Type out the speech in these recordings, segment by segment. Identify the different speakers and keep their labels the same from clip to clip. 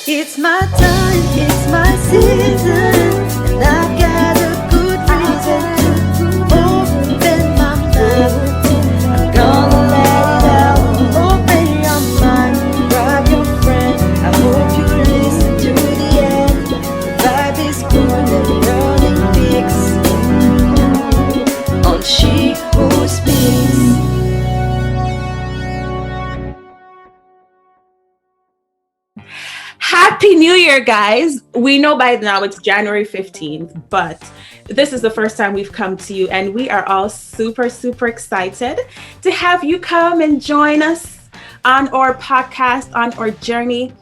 Speaker 1: It's my time, it's my season, and I've got a good reason to open my mouth. I'm gonna let it out, open your mind, grab your friend. I hope you listen to the end. The vibe is good and running fix on She Who Speaks.
Speaker 2: Happy New Year, guys. We know by now it's January 15th, but this is the first time we've come to you, and we are all super, super excited to have you come and join us on our podcast, on our journey.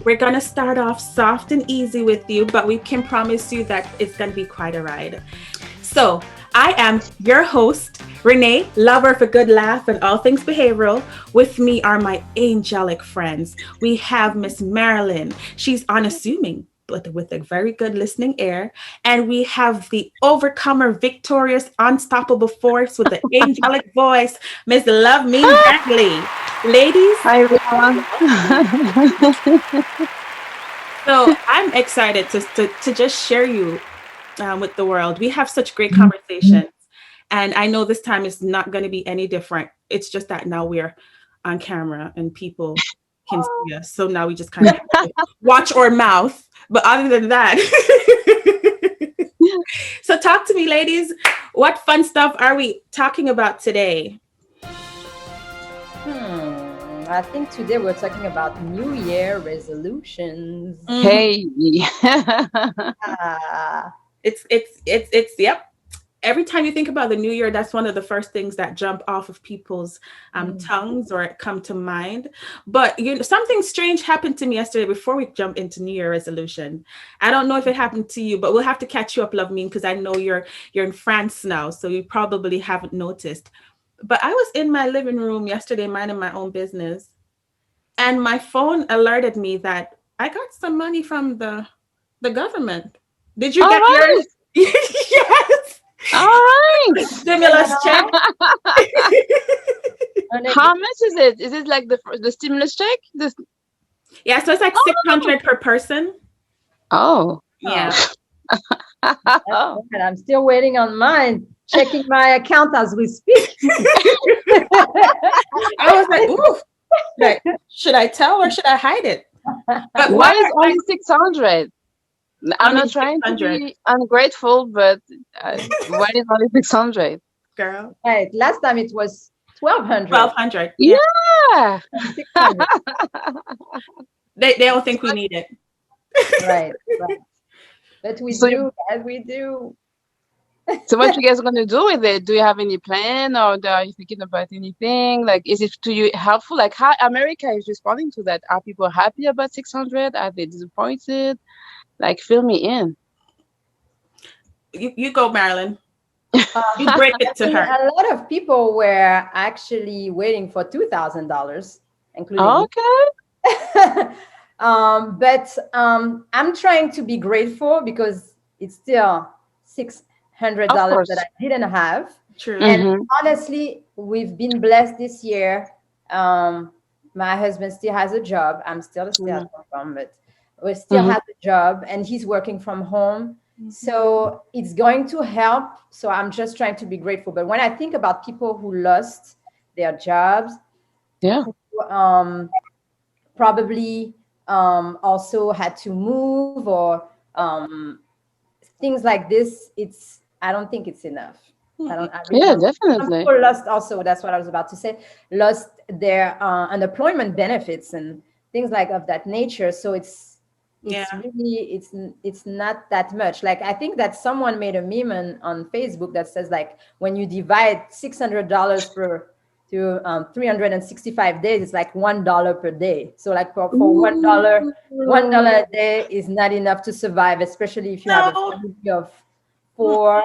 Speaker 2: We're going to start off soft and easy with you, but we can promise you that it's going to be quite a ride. So, I am your host, Renee, lover of a good laugh and all things behavioral. With me are my angelic friends. We have Miss Marilyn. She's unassuming, but with a very good listening ear. And we have the overcomer, victorious, unstoppable force with the angelic voice, Miss Love Me Bagley. Ladies,
Speaker 3: Hi everyone.
Speaker 2: so I'm excited to just share you with the world. We have such great conversations. And I know this time is not going to be any different. It's just that now we're on camera and people can see us. So now we just kind of have to watch our mouth. But other than that, so talk to me, ladies. What fun stuff are we talking about today?
Speaker 4: I think today we're talking about New Year resolutions.
Speaker 3: Hey.
Speaker 4: Ah,
Speaker 2: It's yep. Every time you think about the new year, that's one of the first things that jump off of people's tongues or come to mind. But something strange happened to me yesterday before we jump into New Year resolution. I don't know if it happened to you, but we'll have to catch you up, Love Me, because I know you're in France now, so you probably haven't noticed. But I was in my living room yesterday, minding my own business, and my phone alerted me that I got some money from the government. Did you
Speaker 3: All
Speaker 2: get
Speaker 3: right.
Speaker 2: yours? Yes.
Speaker 3: All right.
Speaker 2: Stimulus check.
Speaker 4: and it-
Speaker 3: How much is it? Is it like the stimulus check?
Speaker 2: Yeah, so it's like 600 per person.
Speaker 3: Oh.
Speaker 2: Yeah.
Speaker 3: Oh.
Speaker 4: and I'm still waiting on mine, checking my account as we speak.
Speaker 2: I was like, ooh, like, should I tell or should I hide it? But
Speaker 3: Why is only 600? I'm
Speaker 2: Only
Speaker 3: not trying to
Speaker 2: 600.
Speaker 3: be ungrateful, but why is only 600?
Speaker 2: Girl?
Speaker 4: Right. Last time it was 1,200.
Speaker 2: 1,200. Yeah.
Speaker 3: Yeah.
Speaker 4: 600.
Speaker 2: They don't think we need it.
Speaker 4: Right. But we
Speaker 3: So
Speaker 4: do, guys, we do.
Speaker 3: So what you guys gonna do with it? Do you have any plan, or are you thinking about anything? Like, is it to you helpful? Like, how America is responding to that? Are people happy about 600? Are they disappointed? Like, fill me in.
Speaker 2: You go, Marilyn. You break it to her.
Speaker 4: A lot of people were actually waiting for $2,000, including
Speaker 3: Okay.
Speaker 4: but I'm trying to be grateful because it's still $600
Speaker 3: Of course.
Speaker 4: that I didn't have.
Speaker 2: True.
Speaker 4: And
Speaker 3: Mhm.
Speaker 4: honestly, we've been blessed this year. My husband still has a job. I'm still a stay-at-home mom, but we still
Speaker 3: Mhm.
Speaker 4: has a job, and he's working from home. So it's going to help. So I'm just trying to be grateful. But when I think about people who lost their jobs,
Speaker 3: Yeah.
Speaker 4: who, probably also had to move or things like this, I don't think it's enough. I really
Speaker 3: Yeah,
Speaker 4: don't. Some
Speaker 3: definitely.
Speaker 4: people lost also, that's what I was about to say, lost their unemployment benefits and things like of that nature. So it's
Speaker 2: Yeah.
Speaker 4: really it's not that much. Like I think that someone made a meme on Facebook that says like when you divide $600 per to 365 days, it's like $1 per day. So like for $1 a day is not enough to survive, especially if you have a
Speaker 2: No.
Speaker 4: family of 4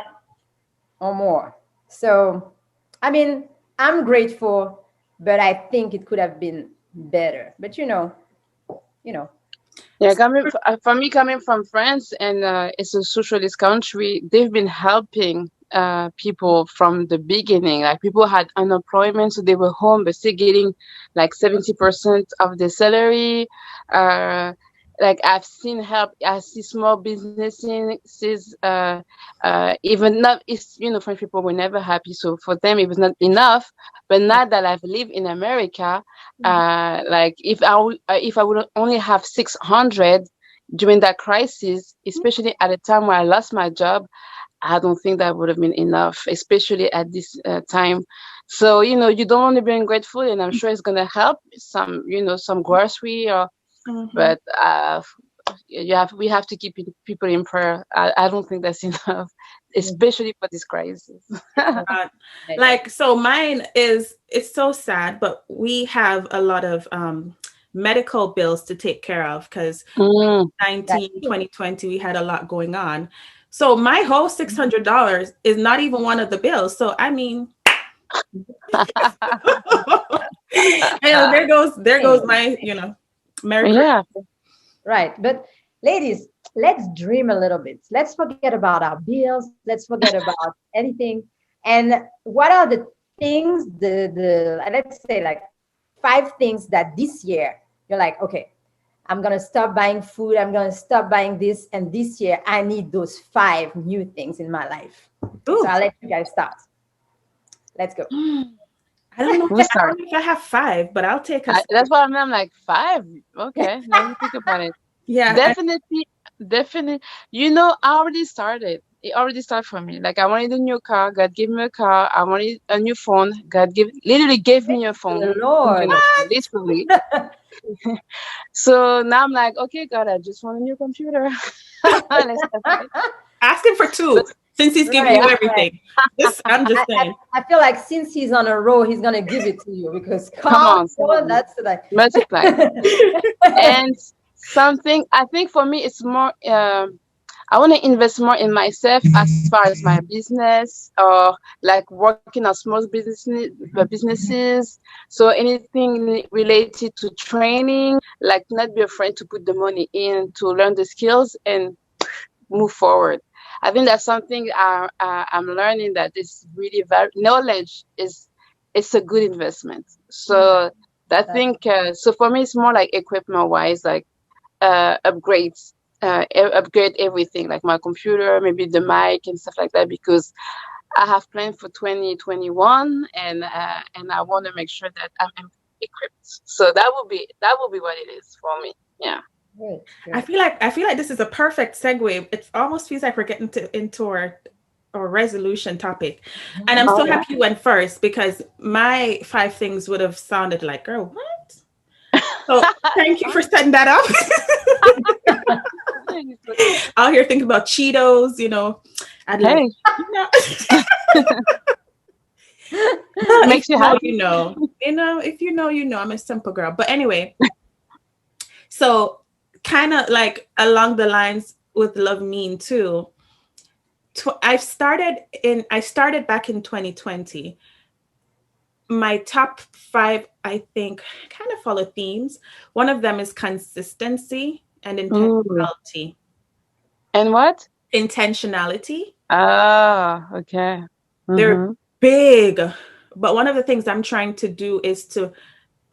Speaker 4: or more. So I mean, I'm grateful, but I think it could have been better. But you know.
Speaker 3: Yeah, for me, coming from France, and it's a socialist country, they've been helping people from the beginning. Like, people had unemployment, so they were home, but still getting like 70% of their salary. Uh, like I've seen help. I see small businesses, even not, it's, French people were never happy. So for them, it was not enough. But now that I've lived in America, like if I would only have 600 during that crisis, especially at a time where I lost my job, I don't think that would have been enough, especially at this time. So, you don't want to be ungrateful, and I'm sure it's going to help some, some grocery or,
Speaker 2: Mhm.
Speaker 3: but we have to keep people in prayer. I don't think that's enough, especially for this crisis.
Speaker 2: Uh, like, so mine is, it's so sad, but we have a lot of medical bills to take care of because
Speaker 3: Mm.
Speaker 2: 2020 we had a lot going on. So my whole $600 is not even one of the bills. So I mean, and there goes my, Merry Christmas.
Speaker 3: Yeah.
Speaker 4: Right. But ladies, let's dream a little bit. Let's forget about our bills. Let's forget about anything. And what are the things, the let's say like 5 things that this year you're like, okay, I'm gonna stop buying food, I'm gonna stop buying this, and this year I need those 5 new things in my life. So
Speaker 2: Ooh.
Speaker 4: I'll let you guys start. Let's go.
Speaker 2: I don't know.
Speaker 3: We'll
Speaker 2: I
Speaker 3: start.
Speaker 2: don't know if I have 5, but I'll take a.
Speaker 3: That's why I'm like 5. Okay, let me think about it.
Speaker 2: Yeah.
Speaker 3: Definitely. I already started. It already started for me. Like I wanted a new car. God gave me a car. I wanted a new phone. Literally gave me a phone.
Speaker 4: The Lord.
Speaker 3: Literally. So now I'm like, okay, God, I just want a new computer. Let's start.
Speaker 2: Ask him for 2 since he's giving you
Speaker 4: Right,
Speaker 2: everything. I'm just saying.
Speaker 4: I feel like since he's on a roll, he's gonna give it to you because
Speaker 3: Come on,
Speaker 4: that's like
Speaker 3: multiply. And something I think for me it's more I want to invest more in myself as far as my business or like working on small businesses. So anything related to training, like not be afraid to put the money in to learn the skills and move forward. I think that's something I'm learning, that is really knowledge is, it's a good investment. So I think so for me it's more like equipment wise, like upgrades, upgrade everything, like my computer, maybe the mic and stuff like that, because I have planned for 2021, and I want to make sure that I'm equipped. So that will be what it is for me. Yeah.
Speaker 4: Good,
Speaker 2: I feel like this is a perfect segue. It almost feels like we're getting into our resolution topic. And I'm so happy you went first because my 5 things would have sounded like, girl, what? So thank you for setting that up. Out here thinking about Cheetos, I'd like,
Speaker 3: makes you happy.
Speaker 2: If you know, I'm a simple girl. But anyway, so kind of like along the lines with Love Mean too. I started back in 2020. My top 5, I think, kind of follow themes. One of them is consistency and intentionality.
Speaker 3: And what?
Speaker 2: Intentionality.
Speaker 3: Ah, okay.
Speaker 2: They're big, but one of the things I'm trying to do is to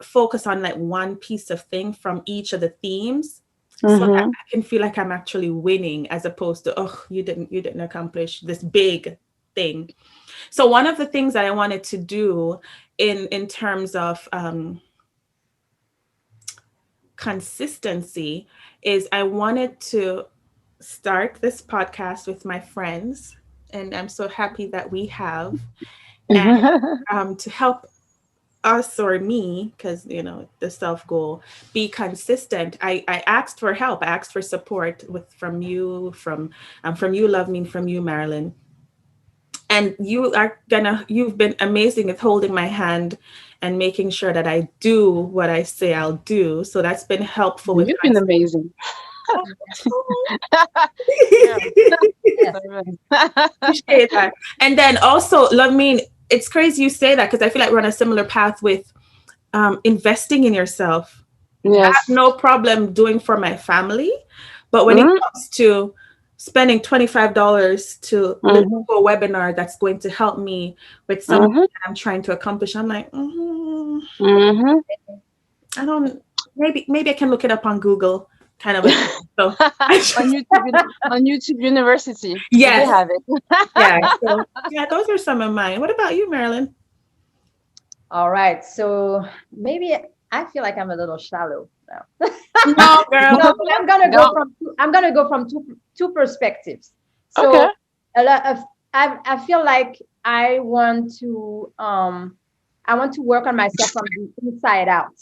Speaker 2: focus on like one piece of thing from each of the themes, so that I can feel like I'm actually winning, as opposed to, oh, you didn't accomplish this big thing. So one of the things that I wanted to do in terms of consistency is I wanted to start this podcast with my friends, and I'm so happy that we have, and to help us, or me, because the self goal, be consistent. I asked for help. I asked for support from you, from you, Love Me, from you, Marilyn. And you've been amazing with holding my hand and making sure that I do what I say I'll do. So that's been helpful.
Speaker 3: You've been amazing.
Speaker 2: Appreciate that. And then also, Love Me, it's crazy you say that, because I feel like we're on a similar path with investing in yourself.
Speaker 3: Yes.
Speaker 2: I have no problem doing for my family, but when it comes to spending $25 to listen to a webinar that's going to help me with something that I'm trying to accomplish, I'm like, I don't. Maybe I can look it up on Google kind of a thing. So
Speaker 3: on YouTube University.
Speaker 2: Yes.
Speaker 3: They have it.
Speaker 2: yeah, so yeah, those are some of mine. What about you, Marilyn?
Speaker 4: All right. So maybe I feel like I'm a little shallow now.
Speaker 2: No, girl.
Speaker 4: No, but
Speaker 3: No.
Speaker 4: I'm gonna go from two perspectives. So
Speaker 3: Okay.
Speaker 4: a lot of I feel like I want to work on myself from the inside out.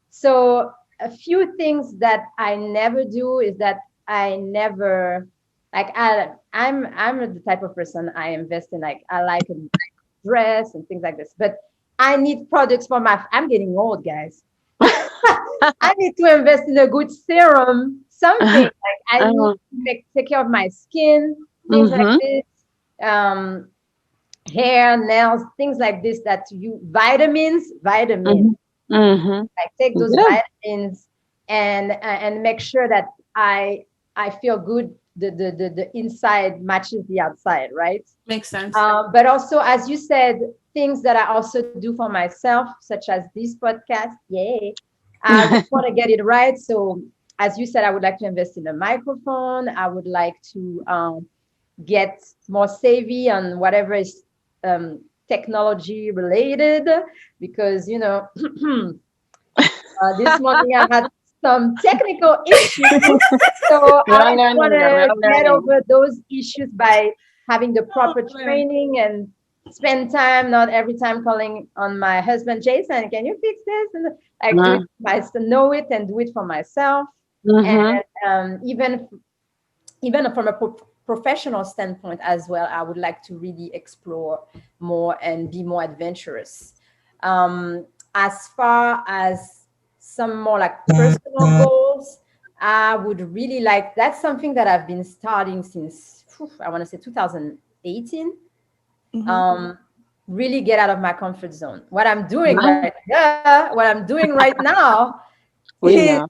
Speaker 4: So a few things that I never do is that I never I'm the type of person I invest in, like I like a dress and things like this, but I need products for I'm getting old, guys. I need to invest in a good serum, something like I need to take care of my skin, things like this, hair, nails, things like this. That you vitamins, like take those vitamins and make sure that I feel good. The inside matches the outside, right?
Speaker 2: Makes sense.
Speaker 4: But also, as you said, things that I also do for myself, such as this podcast. Yay. I just want to get it right. So as you said, I would like to invest in a microphone. I would like to get more savvy on whatever is technology related, because, you know, this morning I had some technical issues. So I want to get over those issues by having the proper training and spend time, not every time calling on my husband, Jason, can you fix this? And I do it, know it and do it for myself. And even from a professional standpoint as well, I would like to really explore more and be more adventurous. As far as some more like personal goals, I would really like, that's something that I've been starting since, I want to say 2018. Really get out of my comfort zone. What I'm doing right now is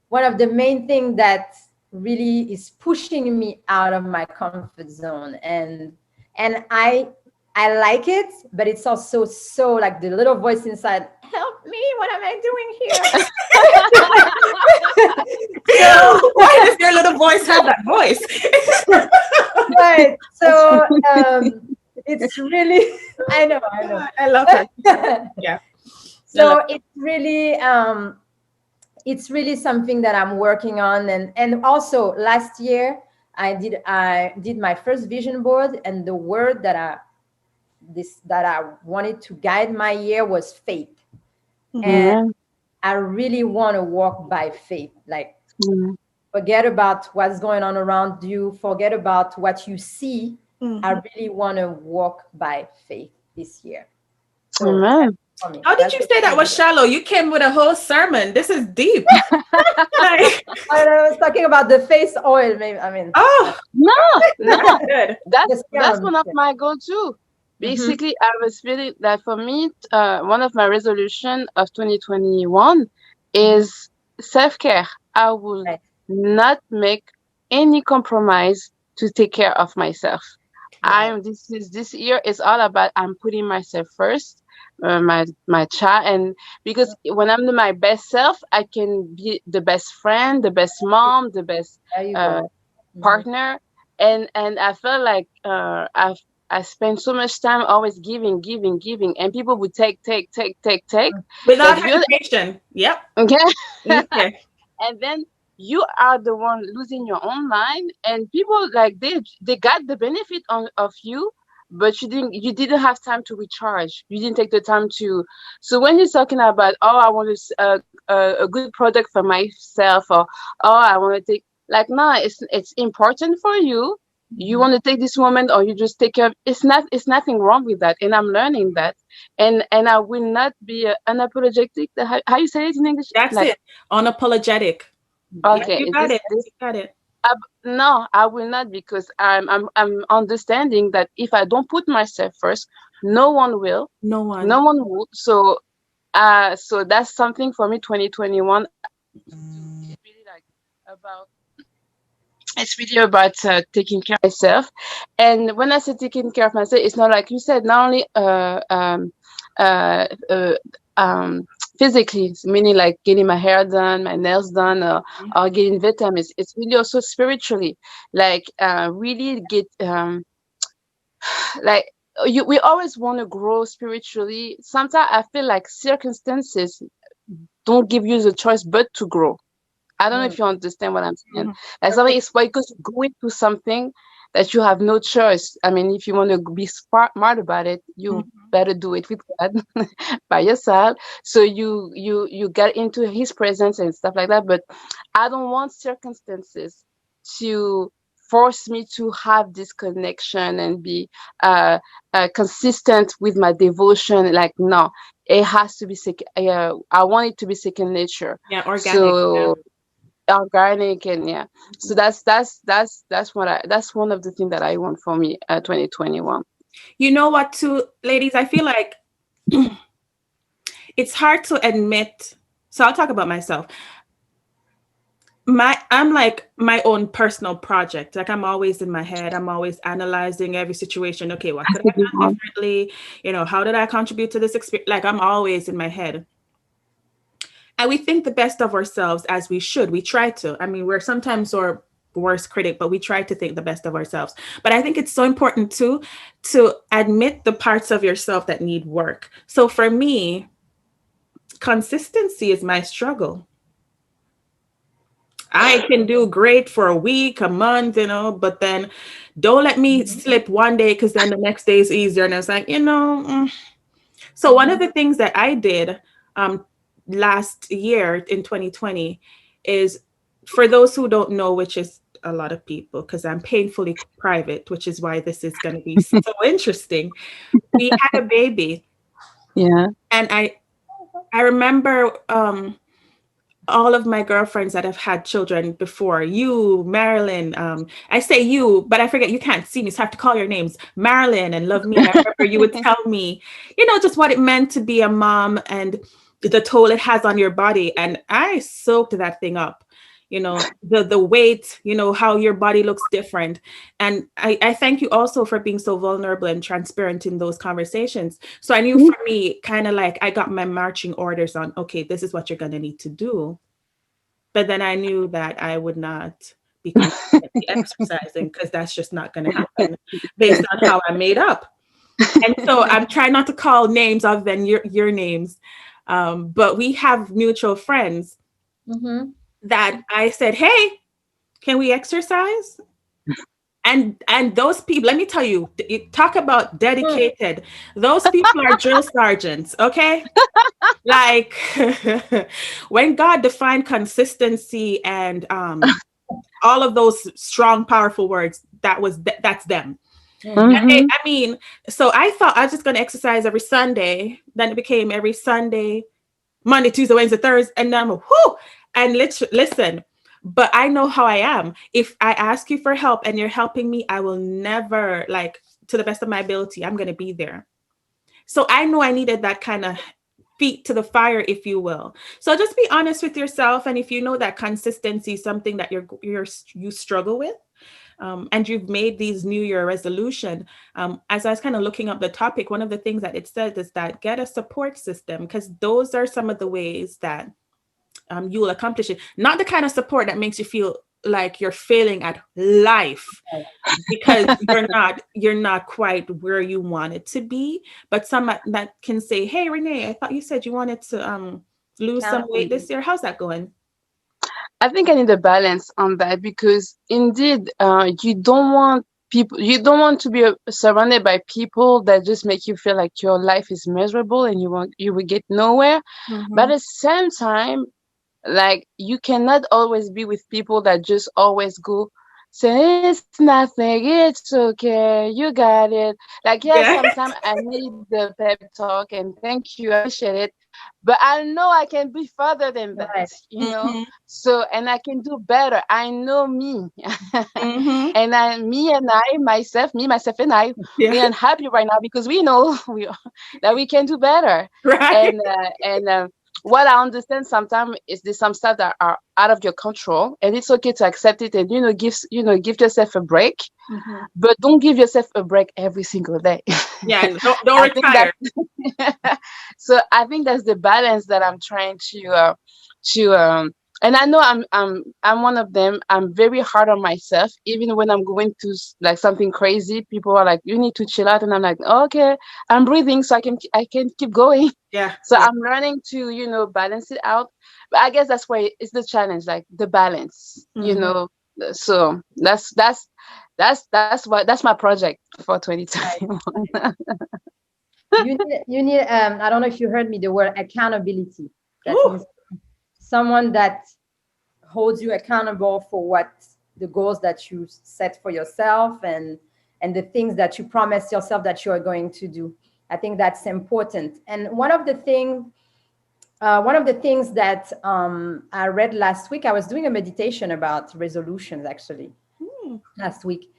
Speaker 4: one of the main things that really is pushing me out of my comfort zone, and I like it, but it's also so like the little voice inside, help me, what am I doing here?
Speaker 2: So why does your little voice have that voice?
Speaker 4: Right. So it's really, I know.
Speaker 2: I love her. Yeah.
Speaker 4: So it's really something that I'm working on, and also last year I did my first vision board, and the word that I wanted to guide my year was faith. And I really want to walk by faith. Like forget about what's going on around you, forget about what you see. I really want to walk by faith this year. So
Speaker 2: how did you say that was shallow? You came with a whole sermon. This is deep.
Speaker 4: I was talking about the face oil, maybe. I mean,
Speaker 3: no.
Speaker 2: Good.
Speaker 3: That's one of my goals too. Basically, I was feeling that for me, one of my resolution of 2021 is self-care. I will not make any compromise to take care of myself. This year is all about I'm putting myself first, my child, and because when I'm my best self, I can be the best friend, the best mom, the best partner, and I felt like I spend so much time always giving, and people would take
Speaker 2: without hesitation. Yep.
Speaker 3: Okay. And then you are the one losing your own mind, and people like they got the benefit of you, but you didn't have time to recharge. You didn't take the time to. So when you're talking about, I want a good product for myself, or I want to take, like, no, it's important for you. You want to take this moment, or you just take care. It's nothing wrong with that, and I'm learning that, and I will not be unapologetic. How you say it in English?
Speaker 2: That's it. Unapologetic.
Speaker 3: Okay,
Speaker 2: you got it.
Speaker 3: No, I will not, because I'm understanding that if I don't put myself first, no one will. No one would. So that's something for me. 2021. It's really about taking care of myself. And when I say taking care of myself, it's not like you said, not only physically, meaning like getting my hair done, my nails done, or getting vitamins. It's really also spiritually, like really get like we always want to grow spiritually. Sometimes I feel like circumstances don't give you the choice but to grow. I don't know if you understand what I'm saying. Like something is why because you go into something that you have no choice. I mean, if you want to be smart about it, you better do it with God by yourself. So you get into His presence and stuff like that. But I don't want circumstances to force me to have this connection and be consistent with my devotion. Like no, it has to be I want it to be second nature.
Speaker 2: Yeah, organic.
Speaker 3: So organic and so that's one of the things that I want for me 2021.
Speaker 2: You know what, too, ladies, I feel like it's hard to admit. So I'll talk about myself. I'm like my own personal project. Like I'm always in my head. I'm always analyzing every situation. Okay, what could I have done differently? How did I contribute to this experience? Like I'm always in my head. And we think the best of ourselves, as we should. We try to. I mean, we're sometimes our worst critic, but we try to think the best of ourselves. But I think it's so important too to admit the parts of yourself that need work. So for me, consistency is my struggle. I can do great for a week, a month, but then don't let me slip one day because then the next day is easier. And it's like, So one of the things that I did last year in 2020 is, for those who don't know, which is a lot of people, because I'm painfully private, which is why this is going to be so interesting. We had a baby.
Speaker 3: Yeah.
Speaker 2: And I remember all of my girlfriends that have had children before, you, Marilyn, I say you, but I forget, you can't see me, so I have to call your names, Marilyn and Love Me. I remember you would tell me, just what it meant to be a mom and the toll it has on your body. And I soaked that thing up, the weight, how your body looks different. And I thank you also for being so vulnerable and transparent in those conversations. So I knew for me, kind of like I got my marching orders on, okay, this is what you're going to need to do. But then I knew that I would not be consistently exercising because that's just not going to happen based on how I'm made up. And so I'm trying not to call names other than your names. But we have mutual friends that I said, hey, can we exercise? And those people, let me tell you, talk about dedicated. Those people are drill sergeants, okay? Like when God defined consistency and all of those strong, powerful words, that's them. I mean, so I thought I was just going to exercise every Sunday. Then it became every Sunday, Monday, Tuesday, Wednesday, Thursday. And then and listen, but I know how I am. If I ask you for help and you're helping me, I will never, to the best of my ability, I'm going to be there. So I know I needed that kind of feet to the fire, if you will. So just be honest with yourself. And if you know that consistency is something that you struggle with, and you've made these New Year resolution, as I was kind of looking up the topic, one of the things that it says is that get a support system, because those are some of the ways that you will accomplish it. Not the kind of support that makes you feel like you're failing at life because you're not quite where you want it to be, but some that can say, hey, Renee, I thought you said you wanted to lose some weight this year. How's that going?
Speaker 3: I think I need a balance on that because indeed, you don't want to be surrounded by people that just make you feel like your life is miserable and you will get nowhere. But at the same time, like you cannot always be with people that just always go say it's nothing, it's okay, you got it. Like sometimes I need the pep talk and thank you, I appreciate it. But I know I can be further than that, So, and I can do better. I know me. And me, myself and I, we are happy right now because we know that we can do better.
Speaker 2: Right.
Speaker 3: And what I understand sometimes is there's some stuff that are out of your control, and it's okay to accept it and give yourself a break,
Speaker 2: Mhm.
Speaker 3: but don't give yourself a break every single day.
Speaker 2: Yeah, and don't
Speaker 3: I think
Speaker 2: retire.
Speaker 3: so I think that's the balance that I'm trying to and I know I'm one of them. I'm very hard on myself, even when I'm going to like something crazy. People are like, "You need to chill out," and I'm like, "Okay, I'm breathing, so I can keep going."
Speaker 2: Yeah,
Speaker 3: So
Speaker 2: yeah.
Speaker 3: I'm learning to balance it out. But I guess that's why it's the challenge, like the balance.
Speaker 2: Mhm.
Speaker 3: So that's my project for
Speaker 4: Right.
Speaker 3: 2021.
Speaker 4: You need I don't know if you heard me, the word accountability. That
Speaker 2: Ooh.
Speaker 4: means someone that holds you accountable for what the goals that you set for yourself, and the things that you promise yourself that you are going to do. I think that's important. And one of the things that I read last week, I was doing a meditation about resolutions actually
Speaker 2: Mm.
Speaker 4: last week.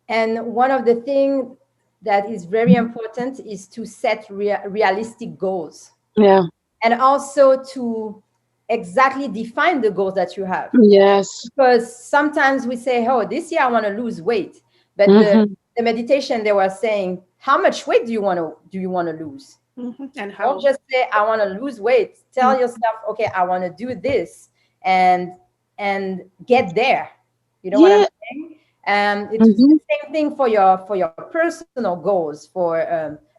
Speaker 4: And one of the things that is very important is to set realistic goals,
Speaker 3: Yeah.
Speaker 4: and also to exactly define the goals that you have.
Speaker 3: Yes.
Speaker 4: Because sometimes we say, oh, this year I want to lose weight. But
Speaker 3: Hmm.
Speaker 4: the meditation, they were saying, how much weight do you want to lose?
Speaker 2: Mhm. And
Speaker 4: Don't
Speaker 2: how?
Speaker 4: just say I want to lose weight.
Speaker 2: Mm.
Speaker 4: Tell yourself, okay, I want to do this, and get there. You know what I'm
Speaker 3: Yeah.
Speaker 4: saying? It's the
Speaker 3: Hmm.
Speaker 4: same thing for your personal goals. For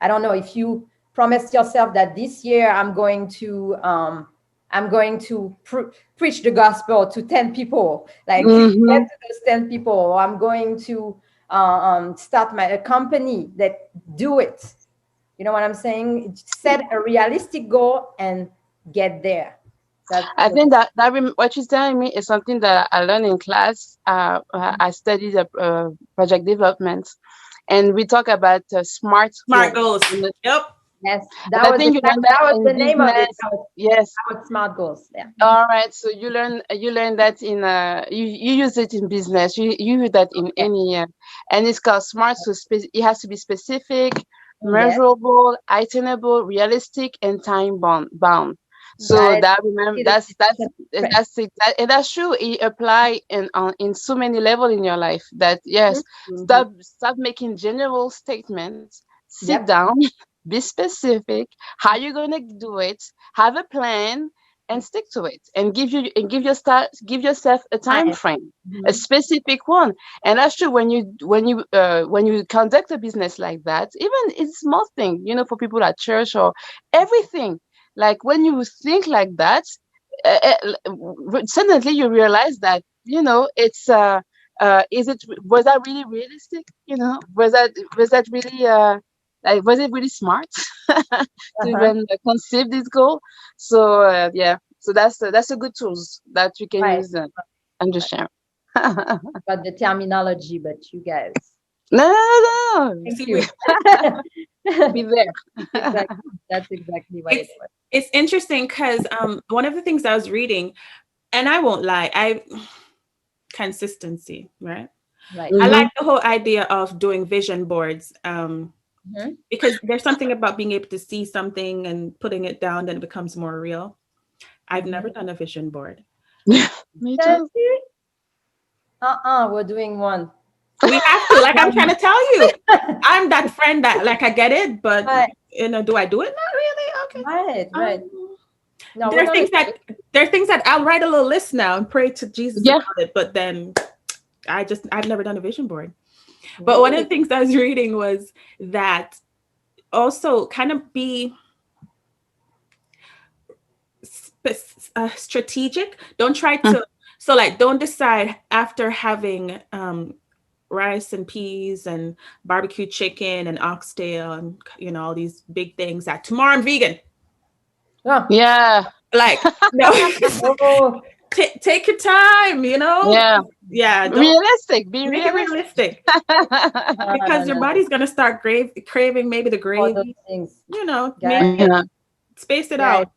Speaker 4: I don't know, if you promise yourself that this year I'm going to preach the gospel to 10 people, like get
Speaker 3: Hmm.
Speaker 4: to those 10 people, or I'm going to start a company. That do it. You know what I'm saying? Set a realistic goal and get there. That's
Speaker 3: I
Speaker 4: the
Speaker 3: think that what you're telling me is something that I learned in class. I studied project development, and we talk about smart
Speaker 2: Smart
Speaker 3: goals.
Speaker 2: goals. Yep.
Speaker 4: yes.
Speaker 3: And
Speaker 4: That
Speaker 3: I
Speaker 4: was
Speaker 3: think you learn
Speaker 4: that
Speaker 3: that
Speaker 4: was
Speaker 3: in
Speaker 4: the name of it.
Speaker 3: business. Yes.
Speaker 4: That was smart goals. Yeah.
Speaker 3: All right. So you learn that in you use it in business. You use that in
Speaker 4: Yeah.
Speaker 3: any and it's called smart. So it has to be specific,
Speaker 4: Yes.
Speaker 3: measurable, attainable, realistic, and time bound. So
Speaker 4: Got it.
Speaker 3: that remember
Speaker 4: See the difference.
Speaker 3: and that's true. It apply in so many level in your life. That yes,
Speaker 4: Mhm.
Speaker 3: stop making general statements. Sit
Speaker 4: Yep.
Speaker 3: down, be specific. How you gonna do it? Have a plan and stick to it, and give yourself a time
Speaker 4: Time.
Speaker 3: frame, a
Speaker 4: Mhm.
Speaker 3: specific one. And that's true when you conduct a business like that, even it's small thing, for people at church or everything. Like when you think like that, suddenly you realize that it's is it was that really realistic? Was that really like was it really smart to
Speaker 4: Uh-huh.
Speaker 3: even conceive this goal? So yeah, so that's a good tools that you can
Speaker 4: Right.
Speaker 3: use. I'm just sharing.
Speaker 4: But the terminology, but you guys.
Speaker 3: No, no, no.
Speaker 4: Thank
Speaker 2: See,
Speaker 4: you.
Speaker 3: Be there.
Speaker 4: Exactly. That's exactly what it
Speaker 2: it's
Speaker 4: was.
Speaker 2: it's interesting because one of the things I was reading, and I won't lie, I consistency, right?
Speaker 4: Right.
Speaker 2: I like
Speaker 3: Hmm.
Speaker 2: the whole idea of doing vision boards,
Speaker 4: Mhm.
Speaker 2: because there's something about being able to see something and putting it down, then it becomes more real. I've never
Speaker 4: Mhm.
Speaker 2: done a vision board.
Speaker 3: Me
Speaker 4: That's
Speaker 3: too.
Speaker 4: it. We're doing one.
Speaker 2: We have to, like I'm trying
Speaker 4: One.
Speaker 2: to tell you, I'm that friend that like I get it, but
Speaker 4: Right.
Speaker 2: do I do it? Not really. Okay.
Speaker 4: Right. Right. No,
Speaker 2: There
Speaker 4: we're
Speaker 2: are
Speaker 4: gonna
Speaker 2: things
Speaker 4: do it.
Speaker 2: that I'll write a little list now and pray to Jesus
Speaker 3: Yeah.
Speaker 2: about it, but then I've never done a vision board. But one of the
Speaker 4: Really.
Speaker 2: things I was reading was that also kind of be strategic. Don't try
Speaker 3: Mm.
Speaker 2: to, so like don't decide after having rice and peas and barbecue chicken and oxtail and all these big things that tomorrow I'm vegan.
Speaker 4: Oh.
Speaker 3: Yeah.
Speaker 2: Like no,
Speaker 4: Oh.
Speaker 2: take your time.
Speaker 3: Yeah.
Speaker 2: Yeah, don't
Speaker 3: Realistic. Be
Speaker 2: make it
Speaker 3: realistic.
Speaker 2: realistic because your
Speaker 4: No.
Speaker 2: body's gonna start craving maybe the
Speaker 4: All those
Speaker 2: gravy.
Speaker 4: things,
Speaker 2: Make
Speaker 4: guys.
Speaker 2: it
Speaker 3: Yeah.
Speaker 2: space it
Speaker 4: Guys.
Speaker 2: out.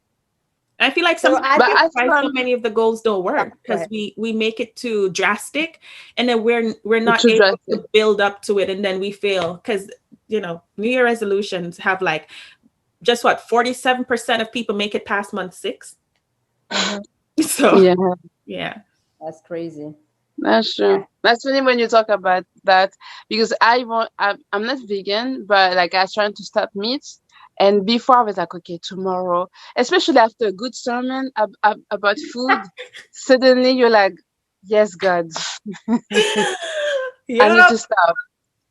Speaker 2: I feel like
Speaker 4: So
Speaker 2: sometimes
Speaker 4: I
Speaker 3: But
Speaker 4: think.
Speaker 3: as
Speaker 2: why
Speaker 3: for
Speaker 2: so many of the goals don't
Speaker 4: Sorry,
Speaker 2: work
Speaker 4: go
Speaker 2: because
Speaker 4: ahead.
Speaker 2: we make it too drastic, and then we're not
Speaker 3: too
Speaker 2: able
Speaker 3: drastic.
Speaker 2: to build up to it, and then we fail because New Year resolutions have like just what 47% of people make it past month 6.
Speaker 4: Mhm.
Speaker 2: So
Speaker 3: Yeah,
Speaker 2: yeah.
Speaker 4: That's crazy.
Speaker 3: that's true. That's funny when you talk about that because I'm not vegan, but like I was trying to stop meat. And before I was like, okay, tomorrow, especially after a good sermon about food, suddenly you're like, yes, God, I need
Speaker 2: Yeah.
Speaker 3: to stop.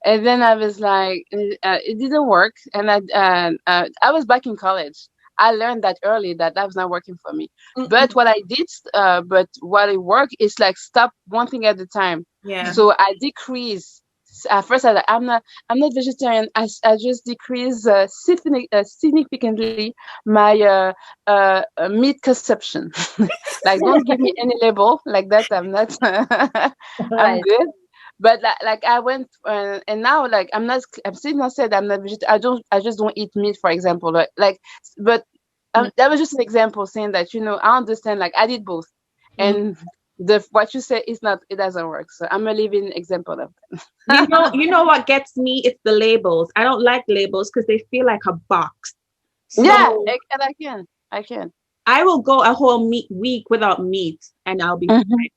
Speaker 3: And then I was like, it didn't work. And I was back in college. I learned that early that was not working for me. But
Speaker 2: Mm-mm.
Speaker 3: what I did, but what it worked is like stop one thing at a time.
Speaker 2: Yeah.
Speaker 3: So I decrease. At first, I'm not vegetarian. I just decrease significantly my meat consumption. Like, don't give me any label like that. I'm not. I'm
Speaker 4: Right.
Speaker 3: good. But like I went and now like I'm still not said I'm not vegetarian. I just don't eat meat, for example. But
Speaker 2: Mm.
Speaker 3: that was just an example saying that I understand, like I did both,
Speaker 2: Mm.
Speaker 3: and the what you say is not, it doesn't work. So I'm a living example of
Speaker 2: You know what gets me? It's the labels. I don't like labels because they feel like a box.
Speaker 3: yeah,
Speaker 2: So
Speaker 3: and I can.
Speaker 2: I will go a whole week without meat and I'll be
Speaker 3: Mhm.
Speaker 2: fine.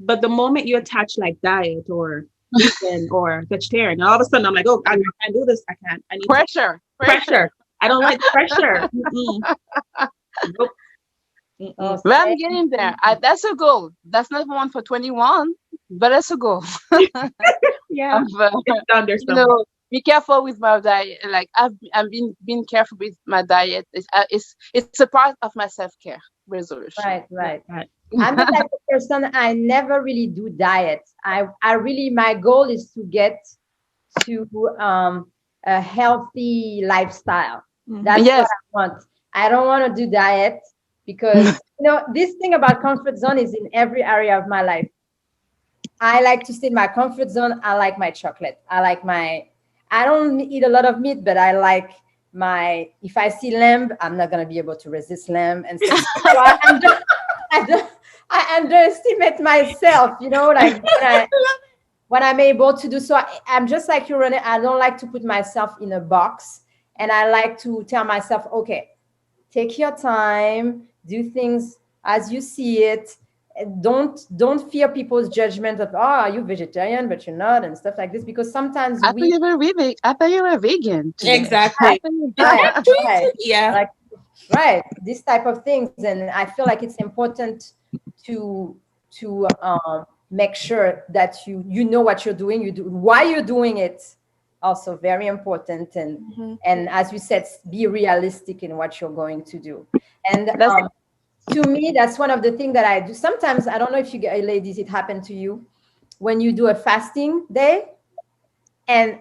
Speaker 2: But the moment you attach like diet or vegan or vegetarian, all of a sudden I'm like, oh, I can't do this. I can't. I need to
Speaker 3: Pressure.
Speaker 2: pressure. I don't like pressure. Mm-mm. Nope.
Speaker 4: Oh,
Speaker 2: Mm-mm.
Speaker 3: But I'm
Speaker 4: same.
Speaker 3: getting there. That's a goal. That's not one for 21, but that's a goal.
Speaker 2: Yeah,
Speaker 3: Of,
Speaker 2: it's down there
Speaker 3: you
Speaker 2: somewhere.
Speaker 3: know, be careful with my diet. Like I've been careful with my diet. It's a part of my self care resolution.
Speaker 4: Right, right.
Speaker 2: Right.
Speaker 4: I'm the type of person I never really do diets. I really my goal is to get to a healthy lifestyle.
Speaker 2: Mhm.
Speaker 4: That's what
Speaker 3: Yes.
Speaker 4: I want. I don't want to do diet because this thing about comfort zone is in every area of my life. I like to stay in my comfort zone. I like my chocolate. I don't eat a lot of meat, but I like if I see lamb, I'm not going to be able to resist lamb and stuff. So I, don't- I underestimate myself, like when I'm able to do so. I'm just like you, Renee. I don't like to put myself in a box. And I like to tell myself, okay, take your time, do things as you see it. Don't fear people's judgment of, are you vegetarian but you're not, and stuff like this, because sometimes we
Speaker 3: I thought you were vegan today. I
Speaker 2: Exactly.
Speaker 3: thought you
Speaker 4: right, right,
Speaker 2: Yeah.
Speaker 4: like right, this type of things. And I feel like it's important to make sure that you know what you're doing, you do why you're doing it, also very important. And
Speaker 2: Mhm.
Speaker 4: as you said, be realistic in what you're going to do. And
Speaker 3: That's
Speaker 4: to me, that's one of the things that I do sometimes. I don't know if ladies, it happened to you when you do a fasting day and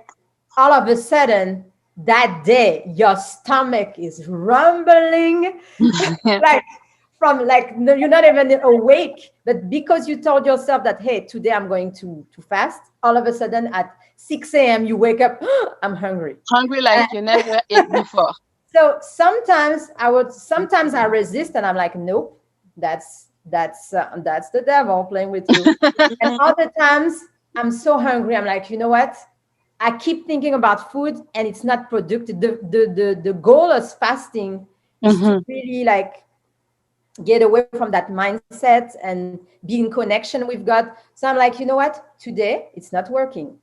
Speaker 4: all of a sudden that day your stomach is rumbling like no, you're not even awake, but because you told yourself that, hey, today I'm going to fast, all of a sudden at 6 a.m. you wake up, I'm hungry.
Speaker 3: hungry like you never ate before.
Speaker 4: So sometimes I resist and I'm like, nope, that's the devil playing with you. And other times I'm so hungry, I'm like, you know what, I keep thinking about food and it's not productive. The goal of fasting is to
Speaker 3: Mhm.
Speaker 4: really like get away from that mindset and be in connection with God. So I'm like, you know what, today it's not working.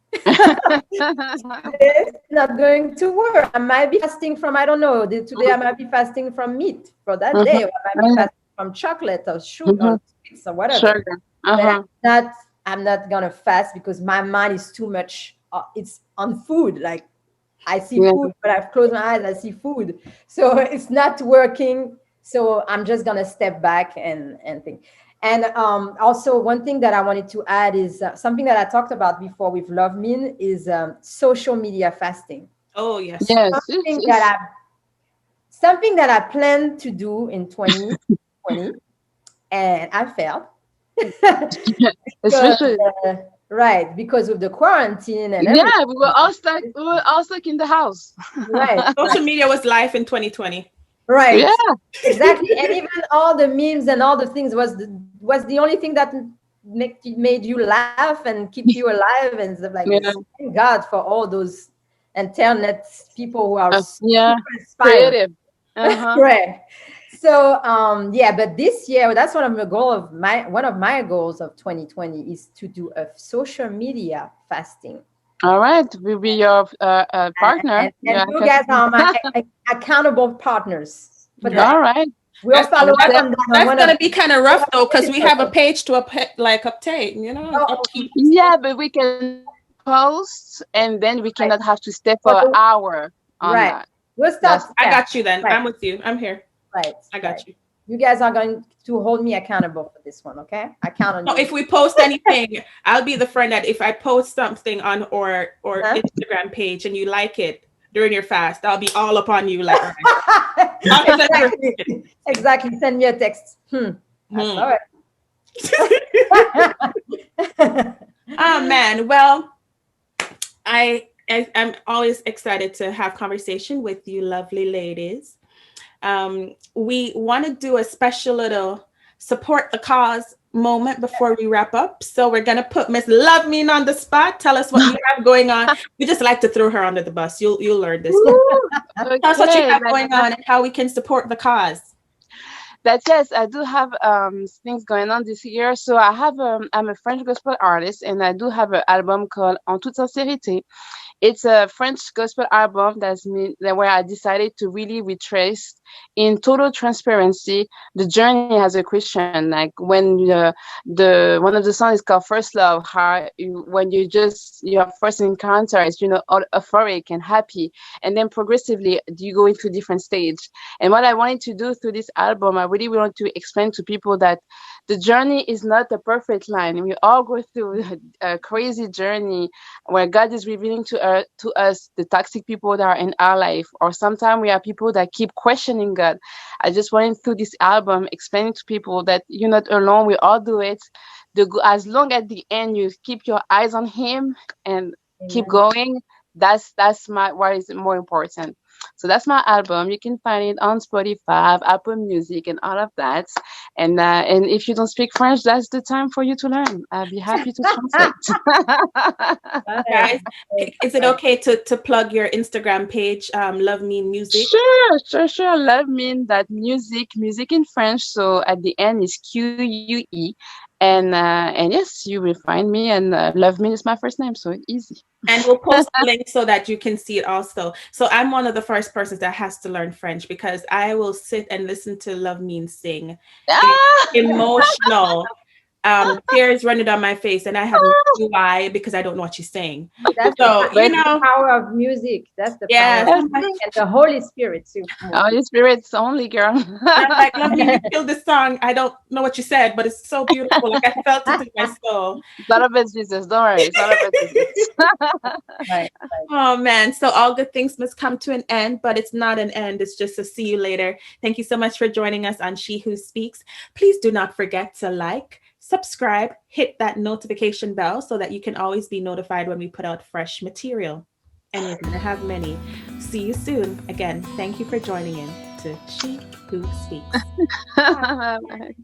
Speaker 4: It's not going to work. I might be fasting from, I don't know, today I might be fasting from meat for that day, or I might be fasting from chocolate or sugar or
Speaker 3: Mhm.
Speaker 4: sweets or whatever.
Speaker 3: Sugar.
Speaker 4: But
Speaker 3: Uh-huh.
Speaker 4: I'm not gonna fast because my mind is too much. It's on food. Like I see
Speaker 3: Yeah.
Speaker 4: food, but I've closed my eyes, I see food. So it's not working. So I'm just gonna step back and think. And also one thing that I wanted to add is something that I talked about before with Love Min is social media fasting.
Speaker 2: Oh yes.
Speaker 3: Yes.
Speaker 4: Something that I plan to do in 2020, and I failed. Because,
Speaker 3: Especially,
Speaker 4: right, because of the quarantine and everything.
Speaker 3: yeah, we were all stuck. We were all stuck in the house.
Speaker 4: Right,
Speaker 2: Social
Speaker 4: right,
Speaker 2: media was life in 2020.
Speaker 4: right.
Speaker 3: Yeah.
Speaker 4: Exactly. And even all the memes and all the things was the only thing that made you laugh and keep you alive and stuff like
Speaker 3: Yeah.
Speaker 4: this. Thank God for all those internet people who are
Speaker 3: Yeah.
Speaker 4: super inspiring.
Speaker 3: Creative. Uh-huh.
Speaker 4: Correct. So yeah, but this year that's one of my goals of 2020 is to do a social media fasting.
Speaker 3: All right, we'll be your partner.
Speaker 4: And
Speaker 3: Yeah,
Speaker 4: you guys are my accountable partners for
Speaker 2: Yeah.
Speaker 3: all
Speaker 4: that.
Speaker 3: right.
Speaker 4: We'll follow up
Speaker 2: That-
Speaker 4: on that.
Speaker 2: That's
Speaker 4: one
Speaker 2: gonna
Speaker 4: of-
Speaker 2: be kind of rough though, because we have a page to obtain, you know.
Speaker 4: Oh,
Speaker 2: upkeep.
Speaker 3: Yeah, but we can post and then we cannot have to stay for an hour on
Speaker 4: right.
Speaker 3: that.
Speaker 4: We'll start.
Speaker 2: I got you then.
Speaker 4: Right.
Speaker 2: I'm with you. I'm here.
Speaker 4: Right.
Speaker 2: I got
Speaker 4: right.
Speaker 2: you.
Speaker 4: You guys are going to hold me accountable for this one, okay? I count on
Speaker 2: No,
Speaker 4: you.
Speaker 2: if we post anything, I'll be the friend that if I post something on or
Speaker 4: Huh?
Speaker 2: Instagram page and you like it during your fast, I'll be all up on you like right.
Speaker 4: exactly. Exactly. Send me a text. That's all right.
Speaker 2: Oh man. Well, I'm always excited to have conversation with you lovely ladies. We want to do a special little support the cause moment before we wrap up. So we're going to put Miss Love Mean on the spot. Tell us what you have going on. We just like to throw her under the bus. You'll learn this.
Speaker 3: Okay,
Speaker 2: Tell us what you have
Speaker 3: like-
Speaker 2: going on and how we can support the cause.
Speaker 3: That yes, I do have things going on this year. So I have I'm a French gospel artist, and I do have an album called En toute sincérité. It's a French gospel album where I decided to really retrace in total transparency the journey as a Christian. Like when the one of the songs is called First Love, how when your first encounter is all euphoric and happy, and then progressively you go into different stage. And what I wanted to do through this album, I really want to explain to people that the journey is not a perfect line. We all go through a crazy journey where God is revealing to us the toxic people that are in our life, or sometimes we are people that keep questioning God. I just wanted through this album explaining to people that you're not alone. We all do it. As long at the end you keep your eyes on Him and keep going. That's what is more important. So that's my album. You can find it on Spotify, Apple Music, and all of that. And if you don't speak French, that's the time for you to learn. I'll be happy to translate.
Speaker 2: Guys, is it okay to plug your Instagram page, Love Mean Music?
Speaker 3: Sure. Love Mean that music in French. So at the end is QUE. And yes, you will find me. And Love Mean is my first name, so it's easy.
Speaker 2: And we'll post the link so that you can see it also. So I'm one of the first persons that has to learn French because I will sit and listen to Love Mean sing. Emotional. Tears running down my face, and I have no clue why because I don't know what she's saying.
Speaker 4: That's
Speaker 2: So,
Speaker 4: the power of music. That's the
Speaker 2: Yes.
Speaker 4: power of music and the Holy Spirit too.
Speaker 3: Holy Spirit's only, girl.
Speaker 2: I'm like, Love Me, you killed this song. I don't know what you said, but it's so beautiful. Like I felt it in my soul.
Speaker 3: It's not about Jesus. Don't worry. It's not about Jesus.
Speaker 4: Right.
Speaker 2: Oh man. So all good things must come to an end, but it's not an end. It's just a see you later. Thank you so much for joining us on She Who Speaks. Please do not forget to like, subscribe, hit that notification bell so that you can always be notified when we put out fresh material. And you're going to have many. See you soon. Again, thank you for joining in to She Who Speaks.
Speaker 3: Bye.